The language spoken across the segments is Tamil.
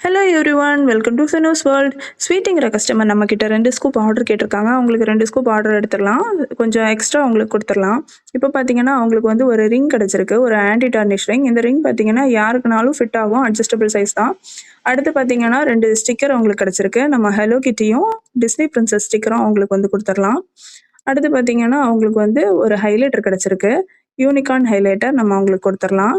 ஹலோ எவ்ரிவன், வெல்கம் டு ஃபெனோஸ் வேர்ல்ட். ஸ்வீட்டிங்கிற கஸ்டமர் நம்மக்கிட்ட 2 ஸ்கூப் ஆர்டர் கேட்டிருக்காங்க. அவங்களுக்கு 2 ஸ்கூப் ஆர்டர் எடுத்துடலாம். கொஞ்சம் எக்ஸ்ட்ரா அவங்களுக்கு கொடுத்துடலாம். இப்போ பார்த்தீங்கன்னா அவங்களுக்கு வந்து ஒரு ரிங் கிடச்சிருக்கு, ஒரு ஆன்டி டார்னிஷ் ரிங். இந்த ரிங் பார்த்தீங்கன்னா யாருக்குனாலும் ஃபிட் ஆகும், அட்ஜஸ்டபிள் சைஸ் தான். அடுத்து பார்த்தீங்கன்னா 2 ஸ்டிக்கர் அவங்களுக்கு கிடச்சிருக்கு. நம்ம ஹலோ கிட்டியும் டிஸ்னி பிரின்சஸ் ஸ்டிக்கரும் அவங்களுக்கு வந்து கொடுத்துடலாம். அடுத்து பார்த்தீங்கன்னா அவங்களுக்கு வந்து ஒரு ஹைலைட்டர் கிடச்சிருக்கு, யூனிகார்ன் ஹைலைட்டர் நம்ம அவங்களுக்கு கொடுத்துடலாம்.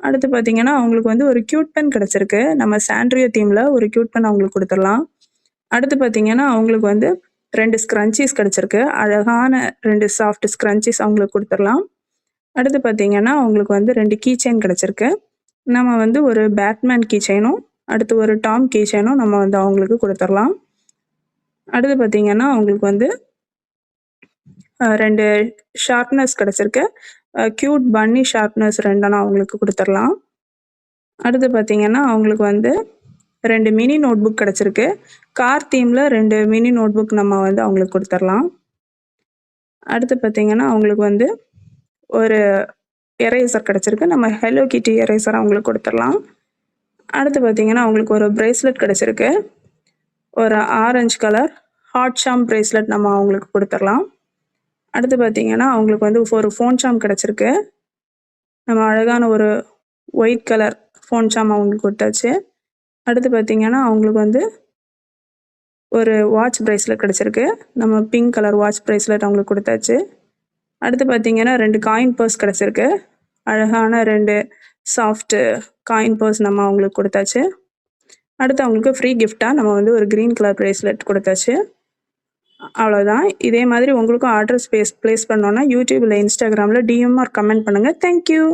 அடுத்து பார்த்தீங்கன்னா அவங்களுக்கு வந்து ஒரு கியூட் பென் கிடச்சிருக்கு. நம்ம சாண்ட்ரியோ தீமில் ஒரு கியூட் பென் அவங்களுக்கு கொடுத்துடலாம். அடுத்து பார்த்தீங்கன்னா அவங்களுக்கு வந்து 2 ஸ்க்ரன்ச்சீஸ் கிடச்சிருக்கு. அழகான 2 சாஃப்ட் ஸ்க்ரன்ச்சீஸ் அவங்களுக்கு கொடுத்துடலாம். அடுத்து பார்த்தீங்கன்னா அவங்களுக்கு வந்து 2 கீ செயின் கிடச்சிருக்கு. நம்ம வந்து ஒரு பேட்மேன் கீ செயினும் அடுத்து ஒரு டாம் கீ செயினும் நம்ம வந்து அவங்களுக்கு கொடுத்துடலாம். அடுத்து பார்த்தீங்கன்னா அவங்களுக்கு வந்து 2 ஷார்ப்னர்ஸ் கிடச்சிருக்கு. கியூட் பன்னி ஷார்ப்னர்ஸ் 2 அவங்களுக்கு கொடுத்துடலாம். அடுத்து பார்த்தீங்கன்னா அவங்களுக்கு வந்து 2 மினி நோட் புக் கிடச்சிருக்கு. கார் தீமில் 2 மினி நோட் புக் நம்ம வந்து அவங்களுக்கு கொடுத்துடலாம். அடுத்து பார்த்தீங்கன்னா அவங்களுக்கு வந்து ஒரு எரேசர் கிடச்சிருக்கு. நம்ம ஹலோ கிட்டி எரேசர் அவங்களுக்கு கொடுத்துடலாம். அடுத்து பார்த்தீங்கன்னா அவங்களுக்கு ஒரு பிரேஸ்லெட் கிடச்சிருக்கு. ஒரு ஆரஞ்சு கலர் ஹாட் ஷாம் பிரேஸ்லெட் நம்ம அவங்களுக்கு கொடுத்துடலாம். அடுத்து பார்த்தீங்கன்னா அவங்களுக்கு வந்து ஒரு ஃபோன் சாம் கிடச்சிருக்கு. நம்ம அழகான ஒரு ஒயிட் கலர் ஃபோன் சாம் அவங்களுக்கு கொடுத்தாச்சு. அடுத்து பார்த்தீங்கன்னா அவங்களுக்கு வந்து ஒரு வாட்ச் பிரேஸ்லெட் கிடச்சிருக்கு. நம்ம பிங்க் கலர் வாட்ச் பிரேஸ்லெட் அவங்களுக்கு கொடுத்தாச்சு. அடுத்து பார்த்தீங்கன்னா 2 காயின் பர்ஸ் கிடச்சிருக்கு. அழகான 2 சாஃப்ட்டு காயின் பர்ஸ் நம்ம அவங்களுக்கு கொடுத்தாச்சு. அடுத்து அவங்களுக்கு ஃப்ரீ கிஃப்டாக நம்ம வந்து ஒரு க்ரீன் கலர் பிரேஸ்லெட் கொடுத்தாச்சு. அவ்வளோதான். இதே மாதிரி உங்களுக்கும் ஆர்டர் ப்ளேஸ் பண்ணோன்னா யூடியூப் இல்லை இன்ஸ்டாகிராமில் டிஎம் ஆர் கமெண்ட் பண்ணுங்கள். தேங்க்யூ.